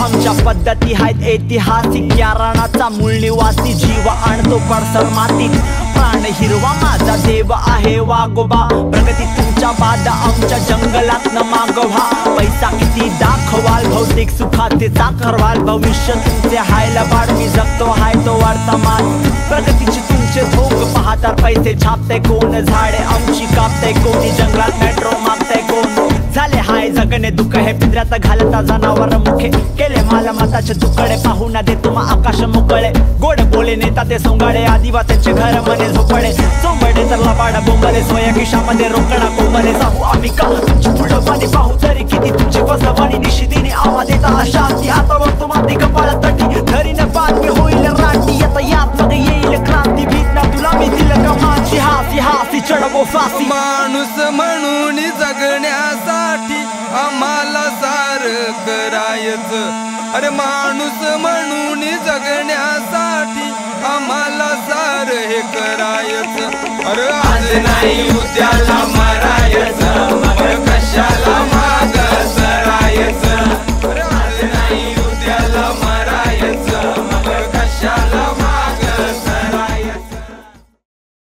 आमच्या पद्धती आहेत ऐतिहासिक, या रानाचा मूळ निवासी, जीव आणतो पडसर मातीत, प्राण हिरवा माझा देव आहे वागोबा, प्रगती तुमच्या बाद आमच्या जंगलात न मागवा, पैसा किती दाखवाल भौतिक सुखाचे चाकरवाल, भविष्य तुमचे हायला बाड मी जगतो हाय तो वाढता मान, प्रगतीची तुमचे भोग पाहतात पैसे छापते कोण, झाडे आमची कापते कोणी, जंगलात मेट्रो मागते कोण, झाले हाय जगणे दुःख हे पिंजऱ्यात घालता जनावर मुखे, केले मालमत्ताचे तुकडे पाहू ना दे तुम्हा आकाश मोकळे, गोड बोले नेता ते सोंगाडे, आदिवासींचे घर मने झोपडे, सोंबडे तर लबाड बोंबले, सोया खिशामध्ये रोकडा कोंबले, जाऊ आम्ही का तुमची पुढं पाणी पाहू तरी किती तुमची फसवाणी, निशिदीने आवाज येता अशांती, आता बघ तुम्हाला कपाळ तटी, धरीने बातमी होईल राटी, आता यात मध्ये येईल क्रांती, भीत ना तुला मी दिलं का माझी हासी हासी चढवो फासी, माणूस म्हणून जगण्यासाठी आम्हाला सारं करायचं, अरे माणूस म्हणून जगण्यासाठी आम्हाला सारं हे करायचं, अरे आज नाही उद्याला